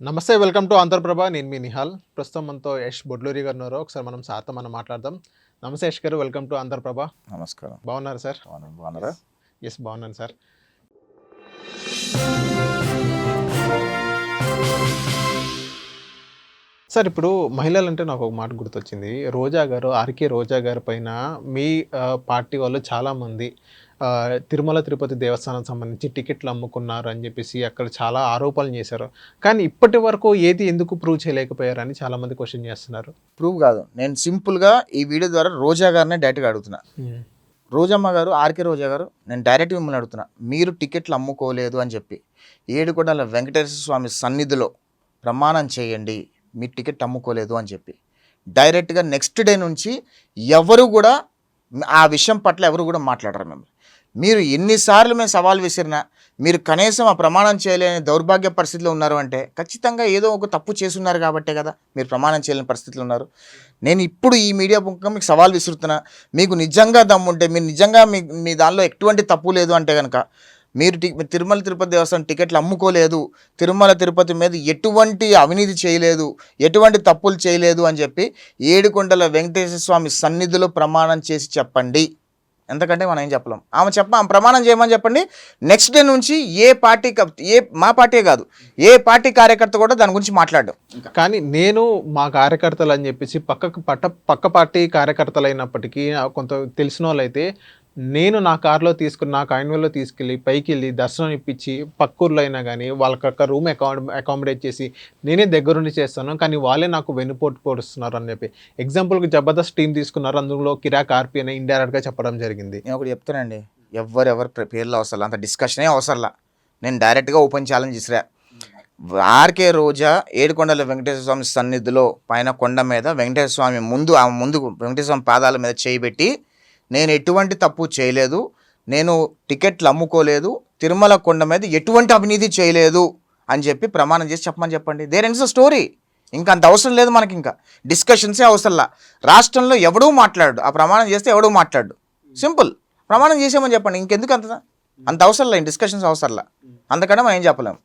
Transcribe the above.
నమస్తే welcome to Andhraprabha నేను మీ నిహాల్ ప్రస్తుతం మనతో యష్ బొడ్లూరి గారు ఉన్నారు ఒకసారి మనం సార్తో మనం మాట్లాడదాం నమస్తే యష్ గారు వెల్కమ్ టు ఆంధ్రప్రభ నమస్కారం. బాగున్నారు సార్ బాగున్నారా? ఎస్ బాగున్నాను సార్ సార్ ఇప్పుడు మహిళలంటే నాకు ఒక మాట గుర్తొచ్చింది రోజా గారు ఆర్కే రోజా గారి పైన మీ పార్టీ వాళ్ళు చాలామంది తిరుమల తిరుపతి దేవస్థానం సంబంధించి టికెట్లు అమ్ముకున్నారు అని చెప్పేసి అక్కడ చాలా ఆరోపణలు చేశారు కానీ ఇప్పటి వరకు ఏది ఎందుకు ప్రూవ్ చేయలేకపోయారని చాలామంది క్వశ్చన్ చేస్తున్నారు ప్రూవ్ కాదు, నేను సింపుల్గా ఈ వీడియో ద్వారా రోజా గారినే డైరెక్ట్గా అడుగుతున్నా. రోజమ్మ గారు, ఆర్కే రోజా గారు, నేను డైరెక్ట్గా మిమ్మల్ని అడుగుతున్నా, మీరు టికెట్లు అమ్ముకోలేదు అని చెప్పి ఏడుకొండల వెంకటేశ్వర స్వామి సన్నిధిలో ప్రమాణం చేయండి మీరు టికెట్ అమ్ముకోలేదు అని చెప్పి. డైరెక్ట్గా నెక్స్ట్ డే నుంచి ఎవరు కూడా ఆ విషయం పట్ల ఎవరు కూడా మాట్లాడరు. మీరు ఎన్నిసార్లు మేము సవాల్ విసిరినా మీరు కనీసం ఆ ప్రమాణం చేయలేని దౌర్భాగ్య పరిస్థితిలో ఉన్నారు అంటే ఖచ్చితంగా ఏదో ఒక తప్పు చేసున్నారు కాబట్టే కదా మీరు ప్రమాణం చేయలేని పరిస్థితిలో ఉన్నారు. నేను ఇప్పుడు ఈ మీడియా ముఖంగా మీకు సవాల్ విసురుతున్నా, మీకు నిజంగా దమ్ముంటే, మీరు నిజంగా మీ దానిలో ఎటువంటి తప్పు లేదు అంటే కనుక మీరు తిరుమల తిరుపతి దేవస్థానం టికెట్లు అమ్ముకోలేదు, తిరుమల తిరుపతి మీద ఎటువంటి అవినీతి చేయలేదు, ఎటువంటి తప్పులు చేయలేదు అని చెప్పి ఏడుకొండల వెంకటేశ్వర స్వామి సన్నిధిలో ప్రమాణం చేసి చెప్పండి. ఎందుకంటే మనం ఏం చెప్పలేం. ఆమె ప్రమాణం చేయమని చెప్పండి. నెక్స్ట్ డే నుంచి మా పార్టీ కాదు, ఏ పార్టీ కార్యకర్త కూడా దాని గురించి మాట్లాడడం. కానీ నేను మా కార్యకర్తలు అని చెప్పేసి పక్క పార్టీ కార్యకర్తలు అయినప్పటికీ కొంత తెలిసిన వాళ్ళు అయితే నేను నా కార్లో తీసుకుని నా కాయిన్వేల్లో తీసుకెళ్ళి పైకి వెళ్ళి దర్శనం ఇప్పించి పక్కూర్లో అయినా కానీ వాళ్ళకి రూమ్ అకామిడేట్ చేసి నేనే దగ్గరుండి చేస్తాను కానీ వాళ్ళే నాకు వెన్నుపోటు పొడుస్తున్నారు అని చెప్పి ఎగ్జాంపుల్కి జబర్దస్త్ టీం తీసుకున్నారు, అందులో కిరాక్ ఆర్పి అని ఇండైరెక్ట్గా చెప్పడం జరిగింది. నేను ఒకటి చెప్తానండి, ఎవరి పేర్లు అవసరం, అంత డిస్కషనే అవసరంలా. నేను డైరెక్ట్గా ఓపెన్ ఛాలెంజ్ ఇసిరా. ఆర్కే రోజా ఏడుకొండల వెంకటేశ్వర స్వామి సన్నిధిలో పైన కొండ మీద వెంకటేశ్వర స్వామి ముందు వెంకటేశ్వర స్వామి పాదాల మీద చేయబెట్టి నేను ఎటువంటి తప్పు చేయలేదు, నేను టికెట్లు అమ్ముకోలేదు, తిరుమల కొండ మీద ఎటువంటి అవినీతి చేయలేదు అని చెప్పి ప్రమాణం చేసి చెప్పమని చెప్పండి. There ends the story. ఇంకా అంత అవసరం లేదు మనకి, ఇంకా డిస్కషన్సే అవసరంలా. రాష్ట్రంలో ఎవడూ మాట్లాడు, ఆ ప్రమాణం చేస్తే ఎవడూ మాట్లాడు. సింపుల్, ప్రమాణం చేసామని చెప్పండి. ఇంకెందుకు అంత అవసరంలా, డిస్కషన్స్ అవసరంలా. అంతకన్నా మనం ఏం చెప్పలేము.